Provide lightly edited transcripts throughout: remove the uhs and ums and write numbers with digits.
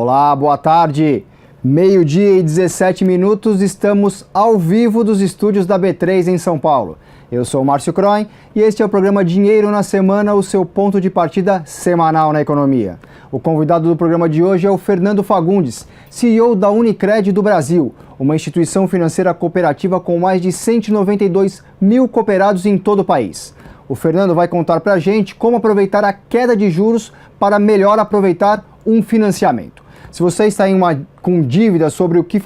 Olá, boa tarde. Meio-dia e 17 minutos, estamos ao vivo dos estúdios da B3 em São Paulo. Eu sou o Márcio Croin e este é o programa Dinheiro na Semana, o seu ponto de partida semanal na economia. O convidado do programa de hoje é o Fernando Fagundes, CEO da Unicred do Brasil, uma instituição financeira cooperativa com mais de 192 mil cooperados em todo o país. O Fernando vai contar para a gente como aproveitar a queda de juros para melhor aproveitar um financiamento. Se você está com dúvida sobre o que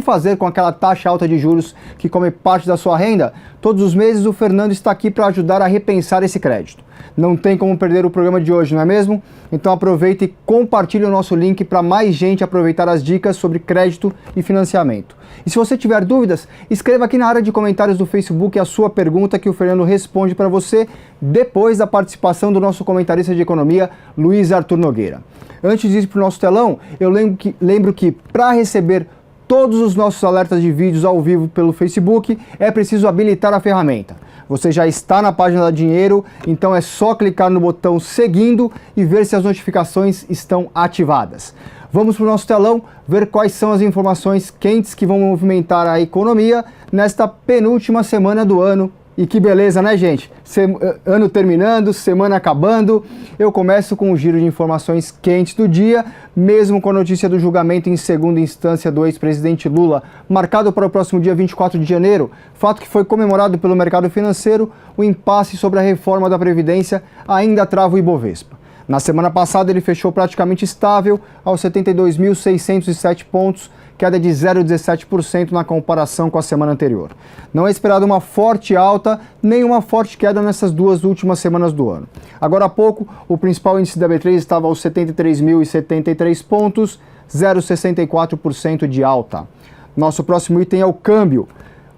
fazer com aquela taxa alta de juros que come parte da sua renda, todos os meses o Fernando está aqui para ajudar a repensar esse crédito. Não tem como perder o programa de hoje, não é mesmo? Então aproveite e compartilhe o nosso link para mais gente aproveitar as dicas sobre crédito e financiamento. E se você tiver dúvidas, escreva aqui na área de comentários do Facebook a sua pergunta que o Fernando responde para você depois da participação do nosso comentarista de economia, Luiz Arthur Nogueira. Antes de ir para o nosso telão, eu lembro que para receber todos os nossos alertas de vídeos ao vivo pelo Facebook, é preciso habilitar a ferramenta. Você já está na página da Dinheiro, então é só clicar no botão seguindo e ver se as notificações estão ativadas. Vamos para o nosso telão ver quais são as informações quentes que vão movimentar a economia nesta penúltima semana do ano. E que beleza, né, gente? Ano terminando, semana acabando. Eu começo com o giro de informações quentes do dia, mesmo com a notícia do julgamento em segunda instância do ex-presidente Lula, marcado para o próximo dia 24 de janeiro, fato que foi comemorado pelo mercado financeiro. O impasse sobre a reforma da Previdência ainda trava o Ibovespa. Na semana passada ele fechou praticamente estável aos 72.607 pontos, queda de 0,17% na comparação com a semana anterior. Não é esperada uma forte alta, nem uma forte queda nessas duas últimas semanas do ano. Agora há pouco, o principal índice da B3 estava aos 73.073 pontos, 0,64% de alta. Nosso próximo item é o câmbio.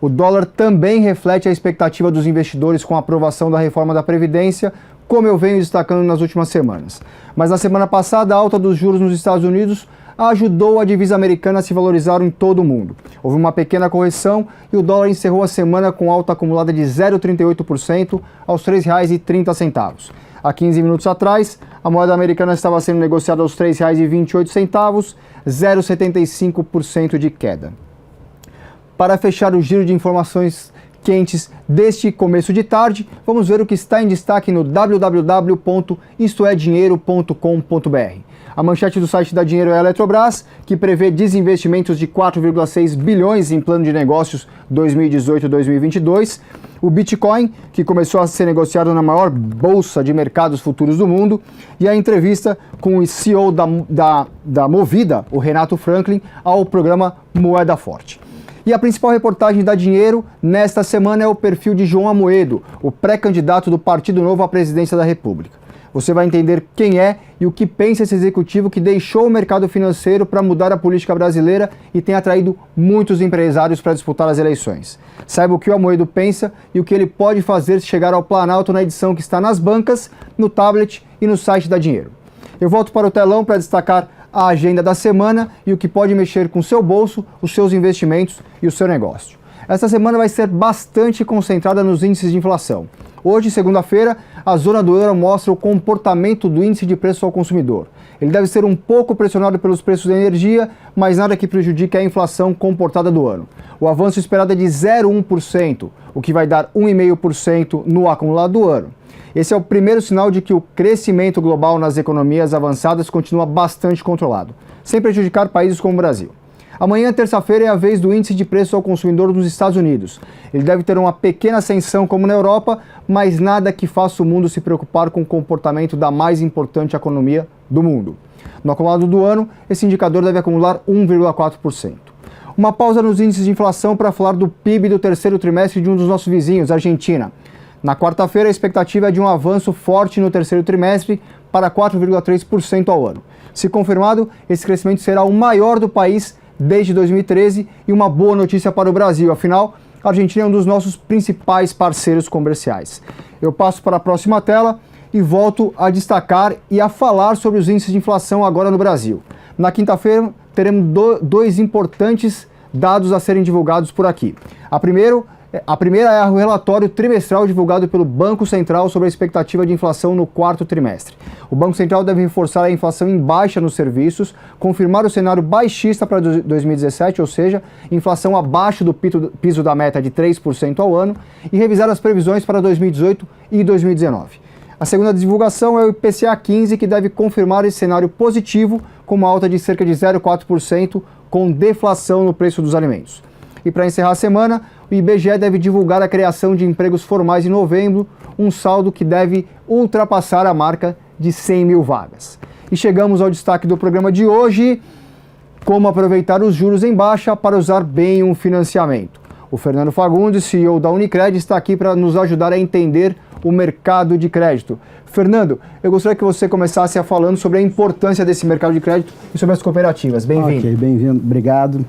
O dólar também reflete a expectativa dos investidores com a aprovação da reforma da Previdência, como eu venho destacando nas últimas semanas. Mas na semana passada, a alta dos juros nos Estados Unidos ajudou a divisa americana a se valorizar em todo o mundo. Houve uma pequena correção e o dólar encerrou a semana com alta acumulada de 0,38% aos R$ 3,30. Há 15 minutos atrás, a moeda americana estava sendo negociada aos R$ 3,28, 0,75% de queda. Para fechar o giro de informações quentes deste começo de tarde, vamos ver o que está em destaque no www.istoedinheiro.com.br. A manchete do site da Dinheiro é a Eletrobras, que prevê desinvestimentos de 4,6 bilhões em plano de negócios 2018-2022. O Bitcoin, que começou a ser negociado na maior bolsa de mercados futuros do mundo. E a entrevista com o CEO da Movida, o Renato Franklin, ao programa Moeda Forte. E a principal reportagem da Dinheiro nesta semana é o perfil de João Amoedo, o pré-candidato do Partido Novo à presidência da República. Você vai entender quem é e o que pensa esse executivo que deixou o mercado financeiro para mudar a política brasileira e tem atraído muitos empresários para disputar as eleições. Saiba o que o Amoedo pensa e o que ele pode fazer se chegar ao Planalto na edição que está nas bancas, no tablet e no site da Dinheiro. Eu volto para o telão para destacar a agenda da semana e o que pode mexer com o seu bolso, os seus investimentos e o seu negócio. Esta semana vai ser bastante concentrada nos índices de inflação. Hoje, segunda-feira, a zona do euro mostra o comportamento do índice de preço ao consumidor. Ele deve ser um pouco pressionado pelos preços da energia, mas nada que prejudique a inflação comportada do ano. O avanço esperado é de 0,1%, o que vai dar 1,5% no acumulado do ano. Esse é o primeiro sinal de que o crescimento global nas economias avançadas continua bastante controlado, sem prejudicar países como o Brasil. Amanhã, terça-feira, é a vez do índice de preço ao consumidor nos Estados Unidos. Ele deve ter uma pequena ascensão como na Europa, mas nada que faça o mundo se preocupar com o comportamento da mais importante economia do mundo. No acumulado do ano, esse indicador deve acumular 1,4%. Uma pausa nos índices de inflação para falar do PIB do terceiro trimestre de um dos nossos vizinhos, a Argentina. Na quarta-feira, a expectativa é de um avanço forte no terceiro trimestre para 4,3% ao ano. Se confirmado, esse crescimento será o maior do país desde 2013 e uma boa notícia para o Brasil. Afinal, a Argentina é um dos nossos principais parceiros comerciais. Eu passo para a próxima tela e volto a destacar e a falar sobre os índices de inflação agora no Brasil. Na quinta-feira, teremos dois importantes dados a serem divulgados por aqui. A primeiro A primeira é o relatório trimestral divulgado pelo Banco Central sobre a expectativa de inflação no quarto trimestre. O Banco Central deve reforçar a inflação em baixa nos serviços, confirmar o cenário baixista para 2017, ou seja, inflação abaixo do piso da meta de 3% ao ano, e revisar as previsões para 2018 e 2019. A segunda divulgação é o IPCA 15, que deve confirmar esse cenário positivo, com uma alta de cerca de 0,4%, com deflação no preço dos alimentos. E para encerrar a semana, o IBGE deve divulgar a criação de empregos formais em novembro, um saldo que deve ultrapassar a marca de 100 mil vagas. E chegamos ao destaque do programa de hoje: como aproveitar os juros em baixa para usar bem um financiamento. O Fernando Fagundes, CEO da Unicred, está aqui para nos ajudar a entender o mercado de crédito. Fernando, eu gostaria que você começasse falando sobre a importância desse mercado de crédito e sobre as cooperativas. Bem-vindo. Ok, bem-vindo, obrigado.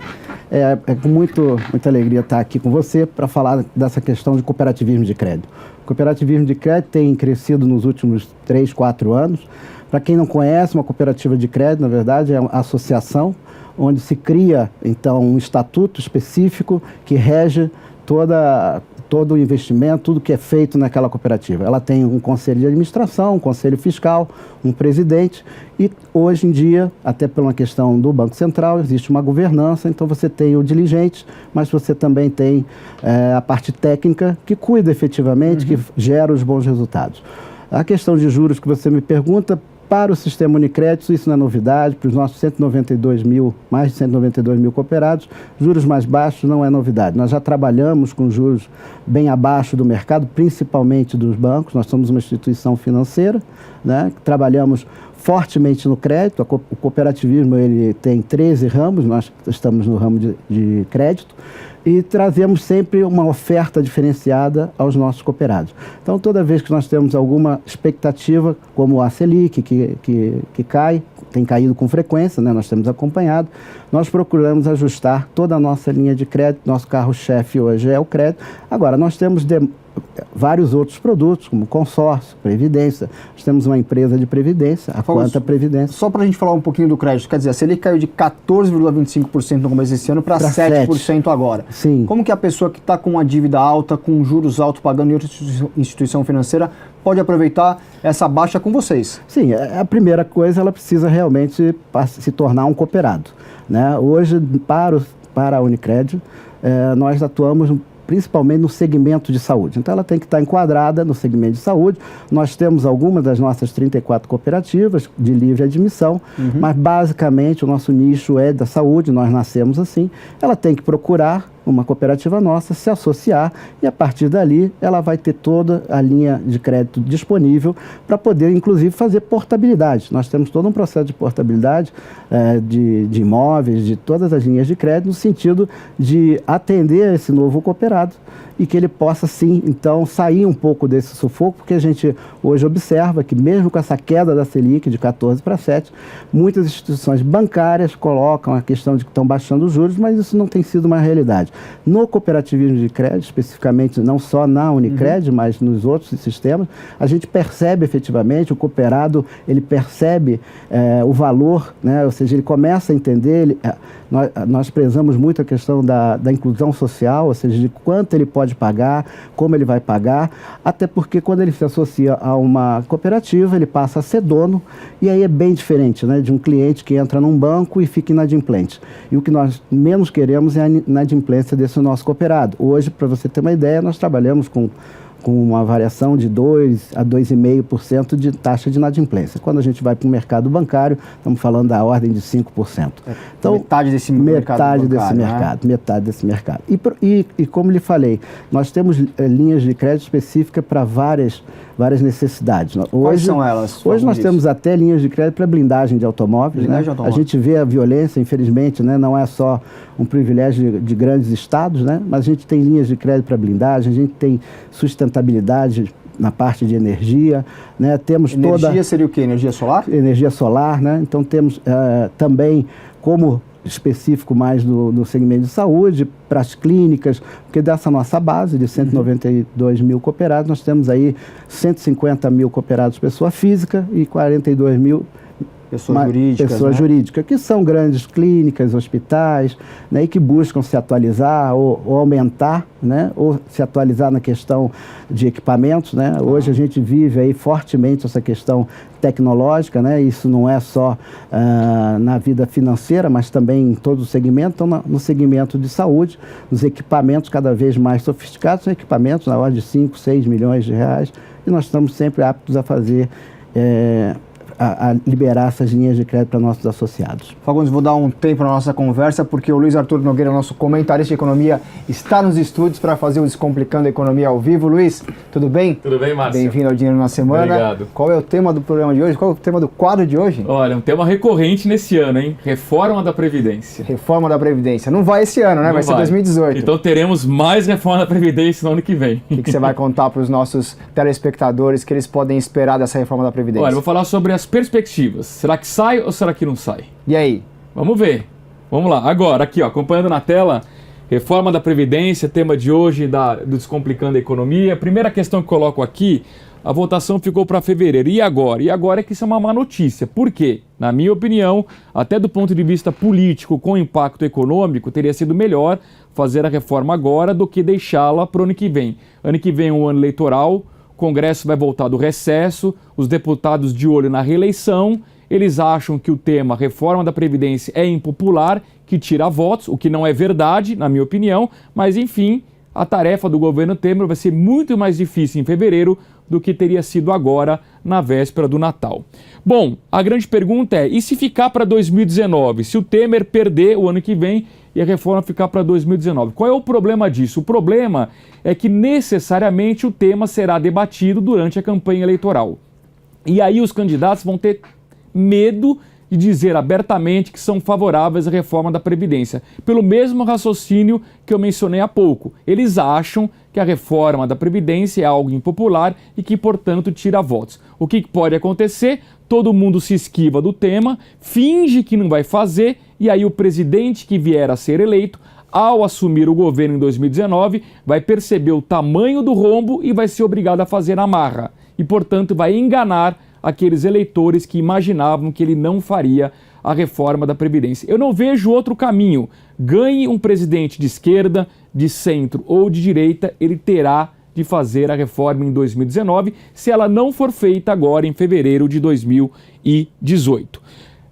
É com muita alegria estar aqui com você para falar dessa questão de cooperativismo de crédito. O cooperativismo de crédito tem crescido nos últimos 3, 4 anos. Para quem não conhece, uma cooperativa de crédito, na verdade, é uma associação onde se cria, um estatuto específico que rege todo o investimento, tudo que é feito naquela cooperativa. Ela tem um conselho de administração, um conselho fiscal, um presidente e, hoje em dia, até por uma questão do Banco Central, existe uma governança, então você tem o diligente, mas você também tem a parte técnica que cuida efetivamente, que gera os bons resultados. A questão de juros que você me pergunta, para o sistema Unicred, isso não é novidade, para os nossos mais de 192 mil cooperados, juros mais baixos não é novidade. Nós já trabalhamos com juros bem abaixo do mercado, principalmente dos bancos. Nós somos uma instituição financeira, né? Trabalhamos fortemente no crédito. O cooperativismo ele tem 13 ramos, nós estamos no ramo de crédito, e trazemos sempre uma oferta diferenciada aos nossos cooperados. Então, toda vez que nós temos alguma expectativa, como a Selic, que tem caído com frequência, né, nós temos acompanhado, nós procuramos ajustar toda a nossa linha de crédito. Nosso carro-chefe hoje é o crédito. Agora, nós temos vários outros produtos, como consórcio, previdência. Nós temos uma empresa de previdência, a Quanta Previdência. Só para a gente falar um pouquinho do crédito, quer dizer, a Selic caiu de 14,25% no começo desse ano para 7% agora. Sim. Como que a pessoa que está com uma dívida alta, com juros altos, pagando em outra instituição financeira, pode aproveitar essa baixa com vocês? Sim, a primeira coisa, ela precisa realmente se tornar um cooperado, né? Hoje, para a Unicred, nós atuamos principalmente no segmento de saúde. Então, ela tem que estar enquadrada no segmento de saúde. Nós temos algumas das nossas 34 cooperativas de livre admissão, mas basicamente o nosso nicho é da saúde, nós nascemos assim. Ela tem que procurar uma cooperativa nossa, se associar, e a partir dali ela vai ter toda a linha de crédito disponível para poder, inclusive, fazer portabilidade. Nós temos todo um processo de portabilidade de imóveis, de todas as linhas de crédito, no sentido de atender esse novo cooperado e que ele possa, sim, então, sair um pouco desse sufoco, porque a gente hoje observa que, mesmo com essa queda da Selic de 14 para 7, muitas instituições bancárias colocam a questão de que estão baixando os juros, mas isso não tem sido uma realidade. No cooperativismo de crédito, especificamente, não só na Unicred, mas nos outros sistemas, a gente percebe efetivamente, o cooperado, ele percebe o valor, né? Ou seja, ele começa a entender, nós prezamos muito a questão da inclusão social, ou seja, de quanto ele pode pagar, como ele vai pagar, até porque quando ele se associa a uma cooperativa, ele passa a ser dono, e aí é bem diferente, né, de um cliente que entra num banco e fica inadimplente. E o que nós menos queremos é a inadimplência desse nosso cooperado. Hoje, para você ter uma ideia, nós trabalhamos com uma variação de 2 a 2,5% de taxa de inadimplência. Quando a gente vai para o mercado bancário, estamos falando da ordem de 5%. Então, metade desse mercado. Metade desse mercado. E como lhe falei, nós temos linhas de crédito específicas para várias necessidades. Quais são elas? Hoje nós temos até linhas de crédito para blindagem de automóveis. A gente vê a violência, infelizmente, né? Não é só um privilégio de grandes estados, né? Mas a gente tem linhas de crédito para blindagem, a gente tem sustentabilidade na parte de energia, né? Temos energia seria o quê? Energia solar? Energia solar, né? Então temos também como específico mais do segmento de saúde, para as clínicas, porque dessa nossa base de 192 mil cooperados, nós temos aí 150 mil cooperados pessoa física e 42 mil Pessoas jurídicas, que são grandes clínicas, hospitais, né, e que buscam se atualizar ou aumentar, né, ou se atualizar na questão de equipamentos, né? Hoje a gente vive aí fortemente essa questão tecnológica, né? Isso não é só na vida financeira, mas também em todo o segmento. Então, no segmento de saúde, os equipamentos cada vez mais sofisticados, são equipamentos na ordem de 5, 6 milhões de reais, e nós estamos sempre aptos a fazer a liberar essas linhas de crédito para nossos associados. Fagundes, vou dar um tempo na nossa conversa, porque o Luiz Arthur Nogueira, nosso comentarista de economia, está nos estúdios para fazer o Descomplicando a Economia ao vivo. Luiz, tudo bem? Tudo bem, Márcio? Bem-vindo ao Dinheiro na Semana. Obrigado. Qual é o tema do programa de hoje? Qual é o tema do quadro de hoje? Olha, um tema recorrente nesse ano, hein? Reforma da Previdência. Reforma da Previdência. Não vai esse ano, né? Vai ser 2018. Então teremos mais reforma da Previdência no ano que vem. O que você vai contar para os nossos telespectadores que eles podem esperar dessa reforma da Previdência? Olha, eu vou falar sobre as perspectivas. Será que sai ou será que não sai? E aí? Vamos ver. Vamos lá. Agora, aqui, ó, acompanhando na tela, reforma da Previdência, tema de hoje do Descomplicando a Economia. Primeira questão que coloco aqui, a votação ficou para fevereiro. E agora? E agora é que isso é uma má notícia. Por quê? Na minha opinião, até do ponto de vista político, com impacto econômico, teria sido melhor fazer a reforma agora do que deixá-la para o ano que vem. Ano que vem é um ano eleitoral, o Congresso vai voltar do recesso, os deputados de olho na reeleição. Eles acham que o tema reforma da Previdência é impopular, que tira votos, o que não é verdade, na minha opinião, mas enfim, a tarefa do governo Temer vai ser muito mais difícil em fevereiro do que teria sido agora, na véspera do Natal. Bom, a grande pergunta é, e se ficar para 2019? Se o Temer perder o ano que vem e a reforma ficar para 2019? Qual é o problema disso? O problema é que necessariamente o tema será debatido durante a campanha eleitoral. E aí os candidatos vão ter medo de dizer abertamente que são favoráveis à reforma da Previdência, pelo mesmo raciocínio que eu mencionei há pouco. Eles acham que a reforma da Previdência é algo impopular e que, portanto, tira votos. O que pode acontecer? Todo mundo se esquiva do tema, finge que não vai fazer, e aí o presidente que vier a ser eleito, ao assumir o governo em 2019, vai perceber o tamanho do rombo e vai ser obrigado a fazer a marra. E, portanto, vai enganar aqueles eleitores que imaginavam que ele não faria a reforma da Previdência. Eu não vejo outro caminho. Ganhe um presidente de esquerda, de centro ou de direita, ele terá de fazer a reforma em 2019, se ela não for feita agora em fevereiro de 2018.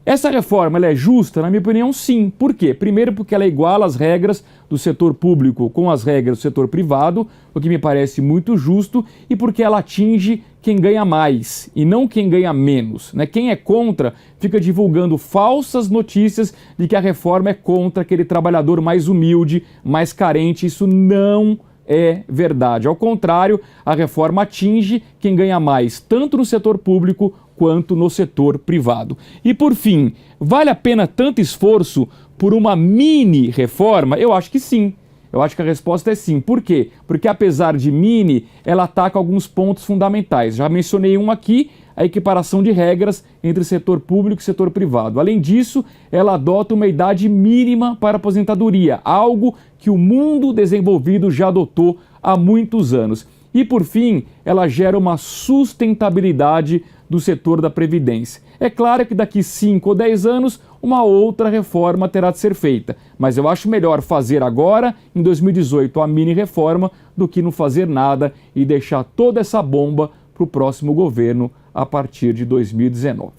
Essa reforma ela é justa? Na minha opinião, sim. Por quê? Primeiro, porque ela iguala as regras do setor público com as regras do setor privado, o que me parece muito justo, e porque ela atinge quem ganha mais e não quem ganha menos, né? Quem é contra fica divulgando falsas notícias de que a reforma é contra aquele trabalhador mais humilde, mais carente. Isso não é verdade. Ao contrário, a reforma atinge quem ganha mais, tanto no setor público quanto no setor privado. E por fim, vale a pena tanto esforço por uma mini reforma? Eu acho que sim. Eu acho que a resposta é sim. Por quê? Porque apesar de mini, ela ataca alguns pontos fundamentais. Já mencionei um aqui, a equiparação de regras entre setor público e setor privado. Além disso, ela adota uma idade mínima para aposentadoria, algo que o mundo desenvolvido já adotou há muitos anos. E, por fim, ela gera uma sustentabilidade do setor da Previdência. É claro que daqui 5 ou 10 anos, uma outra reforma terá de ser feita, mas eu acho melhor fazer agora, em 2018, a mini-reforma, do que não fazer nada e deixar toda essa bomba para o próximo governo a partir de 2019.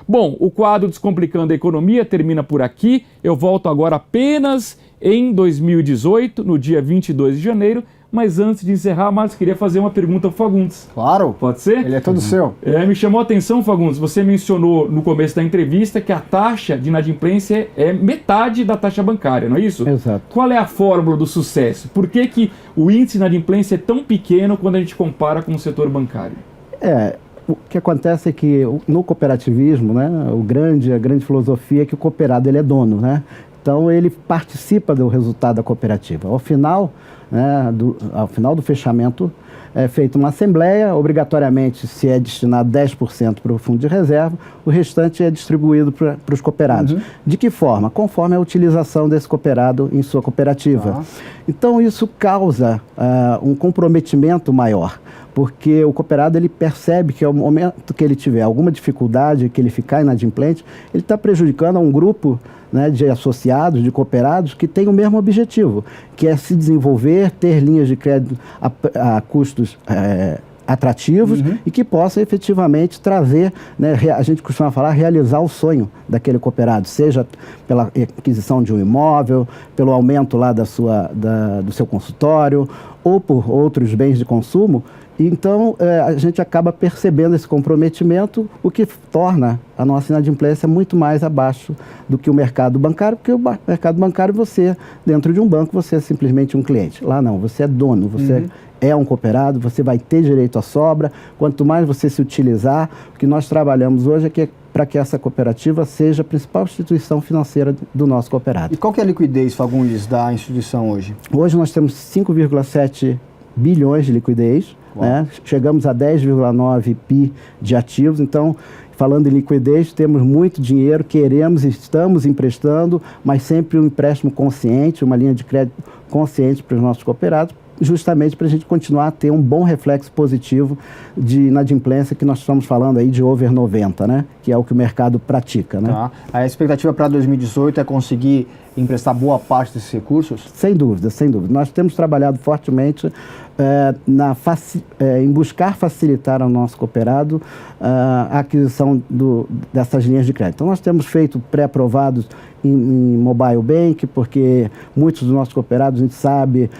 Bom, o quadro Descomplicando a Economia termina por aqui. Eu volto agora apenas em 2018, no dia 22 de janeiro, mas antes de encerrar, Marcos, queria fazer uma pergunta ao Fagundes. Claro. Pode ser? Ele é todo seu. Me chamou a atenção, Fagundes, você mencionou no começo da entrevista que a taxa de inadimplência é metade da taxa bancária, não é isso? Exato. Qual é a fórmula do sucesso? Por que o índice de inadimplência é tão pequeno quando a gente compara com o setor bancário? O que acontece é que no cooperativismo, né, a grande filosofia é que o cooperado ele é dono, né? Então ele participa do resultado da cooperativa. Ao final do fechamento é feita uma assembleia, obrigatoriamente se é destinado 10% para o fundo de reserva, o restante é distribuído para os cooperados. De que forma? Conforme a utilização desse cooperado em sua cooperativa. Então isso causa um comprometimento maior, porque o cooperado ele percebe que ao momento que ele tiver alguma dificuldade, que ele ficar inadimplente, ele está prejudicando a um grupo, né, de associados, de cooperados, que tem o mesmo objetivo, que é se desenvolver, ter linhas de crédito a custos atrativos e que possa efetivamente trazer, né, a gente costuma falar, realizar o sonho daquele cooperado, seja pela aquisição de um imóvel, pelo aumento lá do seu consultório ou por outros bens de consumo. Então, a gente acaba percebendo esse comprometimento, o que torna a nossa inadimplência muito mais abaixo do que o mercado bancário, porque o mercado bancário, você, dentro de um banco, você é simplesmente um cliente. Lá não, você é dono, você é um cooperado, você vai ter direito à sobra. Quanto mais você se utilizar, o que nós trabalhamos hoje é que para que essa cooperativa seja a principal instituição financeira do nosso cooperado. E qual que é a liquidez, Fagundes, da instituição hoje? Hoje nós temos 5,7 bilhões de liquidez, né? Chegamos a 10,9 bi de ativos. Então, falando em liquidez, temos muito dinheiro, queremos e estamos emprestando, mas sempre um empréstimo consciente, uma linha de crédito consciente para os nossos cooperados, justamente para a gente continuar a ter um bom reflexo positivo de inadimplência, que nós estamos falando aí de over 90, né? Que é o que o mercado pratica, né? Tá. A expectativa para 2018 é conseguir emprestar boa parte desses recursos? Sem dúvida, sem dúvida. Nós temos trabalhado fortemente em buscar facilitar ao nosso cooperado a aquisição dessas linhas de crédito. Então, nós temos feito pré-aprovados em mobile bank, porque muitos dos nossos cooperados, a gente sabe,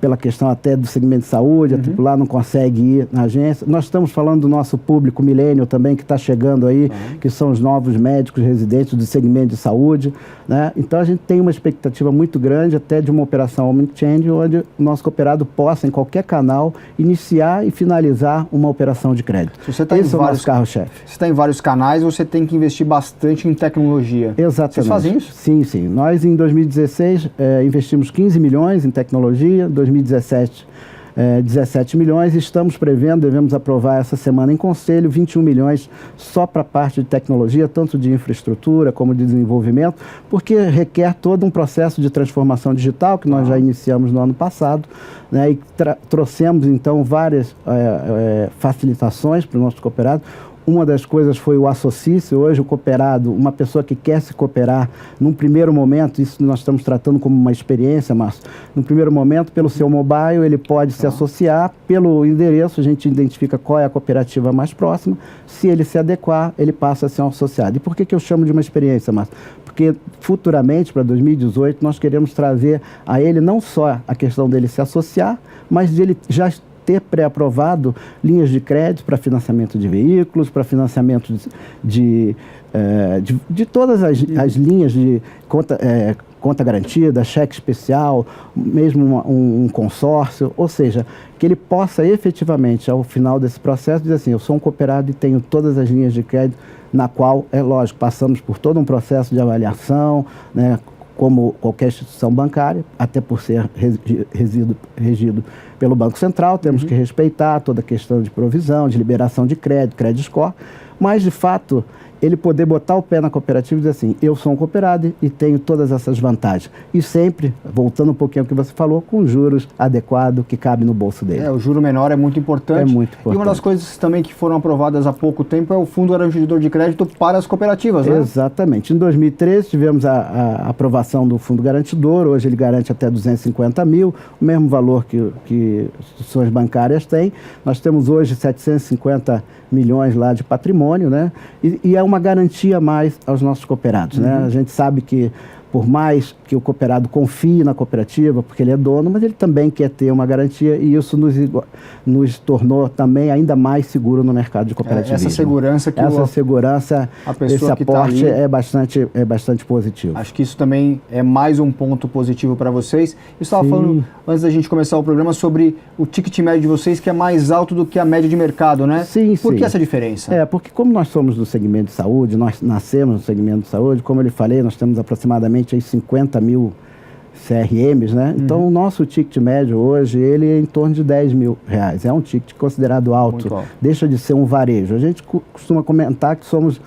pela questão até do segmento de saúde, a tripular não consegue ir na agência. Nós estamos falando do nosso público millennial também, que está chegando aí, que são os novos médicos residentes do segmento de saúde, né? Então, a gente tem uma expectativa muito grande até de uma operação omnichannel, onde o nosso cooperado possa, em qualquer canal, iniciar e finalizar uma operação de crédito. Esse é o nosso carro-chefe. Você está em vários canais, você tem que investir bastante em tecnologia. Exatamente. Vocês fazem isso? Sim, sim. Nós, em 2016, investimos 15 milhões em tecnologia, 2017, 17 milhões, estamos prevendo, devemos aprovar essa semana em conselho, 21 milhões só para a parte de tecnologia, tanto de infraestrutura como de desenvolvimento, porque requer todo um processo de transformação digital que nós já iniciamos no ano passado, né, e trouxemos então várias facilitações para o nosso cooperado. Uma das coisas foi o Associe-se. Hoje o cooperado, uma pessoa que quer se cooperar, num primeiro momento, isso nós estamos tratando como uma experiência, Márcio, num primeiro momento, pelo seu mobile, ele pode se associar, pelo endereço, a gente identifica qual é a cooperativa mais próxima, se ele se adequar, ele passa a ser um associado. E por que eu chamo de uma experiência, Márcio? Porque futuramente, para 2018, nós queremos trazer a ele não só a questão dele se associar, mas de ele já ter pré-aprovado linhas de crédito para financiamento de veículos, para financiamento de todas as linhas de conta garantida, cheque especial, mesmo um consórcio, ou seja, que ele possa efetivamente, ao final desse processo, dizer assim, eu sou um cooperado e tenho todas as linhas de crédito, na qual, é lógico, passamos por todo um processo de avaliação, né, como qualquer instituição bancária, até por ser regido pelo Banco Central, temos que respeitar toda a questão de provisão, de liberação de crédito, credit score, mas, de fato, ele poder botar o pé na cooperativa e dizer assim, eu sou um cooperado e tenho todas essas vantagens. E sempre, voltando um pouquinho ao que você falou, com juros adequados que cabe no bolso dele. O juro menor é muito importante. É muito importante. E uma das coisas também que foram aprovadas há pouco tempo é o Fundo Garantidor de Crédito para as cooperativas, né? Exatamente. Em 2013 tivemos a aprovação do Fundo Garantidor, hoje ele garante até 250 mil, o mesmo valor que instituições bancárias têm. Nós temos hoje 750 milhões lá de patrimônio, né? E é uma garantia a mais aos nossos cooperados, né? A gente sabe que, por mais que o cooperado confie na cooperativa, porque ele é dono, mas ele também quer ter uma garantia e isso nos tornou também ainda mais seguro no mercado de cooperativismo. Essa segurança que esse aporte é bastante positivo. Acho que isso também é mais um ponto positivo para vocês. Eu estava falando, antes da gente começar o programa, sobre o ticket médio de vocês, que é mais alto do que a média de mercado, né? Sim, Por que essa diferença? Porque como nós somos do segmento de saúde, nós nascemos no segmento de saúde, como eu lhe falei, nós temos aproximadamente aí 50 mil CRMs, né? Então, o nosso ticket médio hoje, ele é em torno de 10 mil reais. É um ticket considerado alto, deixa de ser um varejo. A gente costuma comentar que somos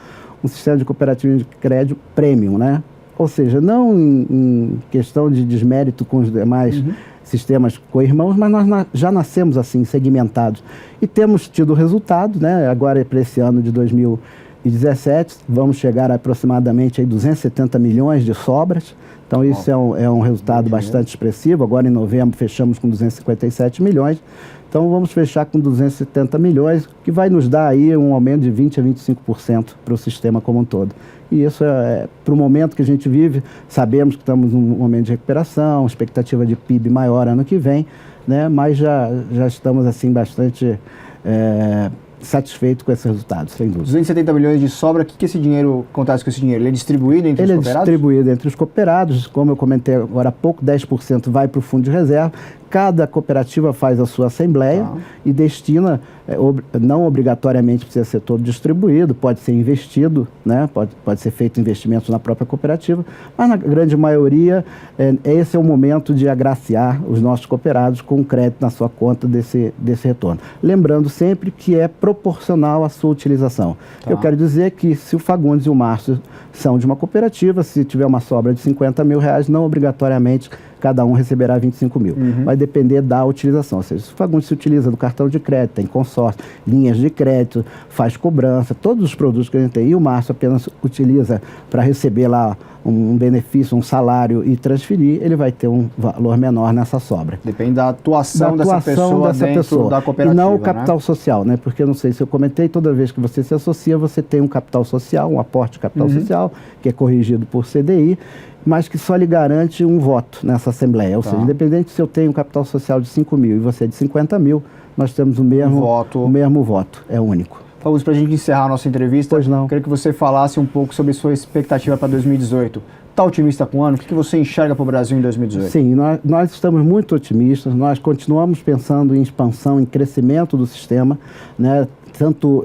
um sistema de cooperativismo de crédito premium, né? Ou seja, não em questão de desmérito com os demais sistemas co-irmãos, mas nós já nascemos assim, segmentados. E temos tido resultado, né? Agora para esse ano de 2017, vamos chegar a aproximadamente aí 270 milhões de sobras. Então isso é um resultado bastante expressivo. Agora em novembro fechamos com 257 milhões. Então vamos fechar com 270 milhões, que vai nos dar aí um aumento de 20% a 25% para o sistema como um todo. E isso para o momento que a gente vive, sabemos que estamos num momento de recuperação, expectativa de PIB maior ano que vem, né? Mas já estamos assim bastante satisfeitos com esse resultado, sem dúvida. 270 milhões de sobra, o que esse dinheiro acontece com esse dinheiro? Ele é distribuído entre os cooperados? Ele é distribuído entre os cooperados, como eu comentei agora há pouco, 10% vai para o fundo de reserva. Cada cooperativa faz a sua assembleia e destina, não obrigatoriamente precisa ser todo distribuído, pode ser investido, né? Pode ser feito investimentos na própria cooperativa, mas na grande maioria esse é o momento de agraciar os nossos cooperados com crédito na sua conta desse retorno. Lembrando sempre que é proporcional à sua utilização. Eu quero dizer que se o Fagundes e o Márcio são de uma cooperativa, se tiver uma sobra de 50 mil reais, não obrigatoriamente cada um receberá 25 mil. Vai depender da utilização. Ou seja, se o Fagundes se utiliza do cartão de crédito, tem consórcio, linhas de crédito, faz cobrança, todos os produtos que a gente tem, e o Márcio apenas utiliza para receber lá um benefício, um salário e transferir, ele vai ter um valor menor nessa sobra. Depende da atuação dessa pessoa dentro da cooperativa. E não o capital social, né? Porque eu não sei se eu comentei, toda vez que você se associa, você tem um capital social, um aporte de capital social, que é corrigido por CDI, mas que só lhe garante um voto nessa Assembleia. Ou seja, independente se eu tenho um capital social de 5 mil e você de 50 mil, nós temos o mesmo voto, é único. Fagundes, para a gente encerrar a nossa entrevista, eu queria que você falasse um pouco sobre sua expectativa para 2018. Está otimista com o ano? O que você enxerga para o Brasil em 2018? Sim, nós estamos muito otimistas, nós continuamos pensando em expansão, em crescimento do sistema, né? Tanto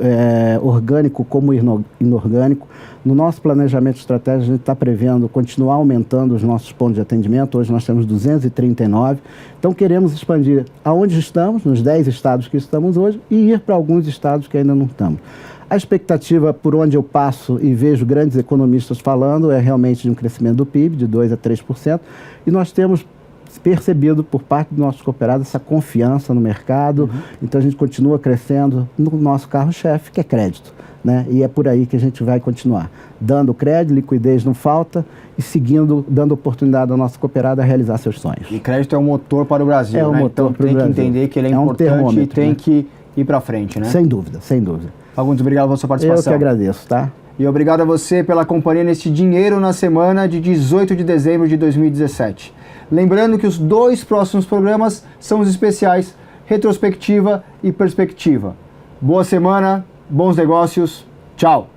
orgânico como inorgânico. No nosso planejamento estratégico, a gente está prevendo continuar aumentando os nossos pontos de atendimento. Hoje nós temos 239. Então, queremos expandir aonde estamos, nos 10 estados que estamos hoje, e ir para alguns estados que ainda não estamos. A expectativa, por onde eu passo e vejo grandes economistas falando, é realmente de um crescimento do PIB de 2% a 3%. E nós temos percebido por parte dos nossos cooperados essa confiança no mercado. Então a gente continua crescendo no nosso carro-chefe, que é crédito, né? E é por aí que a gente vai continuar, dando crédito, liquidez não falta e seguindo, dando oportunidade ao nosso cooperado a realizar seus sonhos. E crédito é um motor para o Brasil, né? Motor então tem que entender que ele é importante e tem que ir para frente, né? Sem dúvida, sem dúvida. Fagundes, obrigado pela sua participação. Eu que agradeço, tá? E obrigado a você pela companhia neste Dinheiro na Semana de 18 de dezembro de 2017. Lembrando que os 2 próximos programas são os especiais Retrospectiva e Perspectiva. Boa semana, bons negócios, tchau!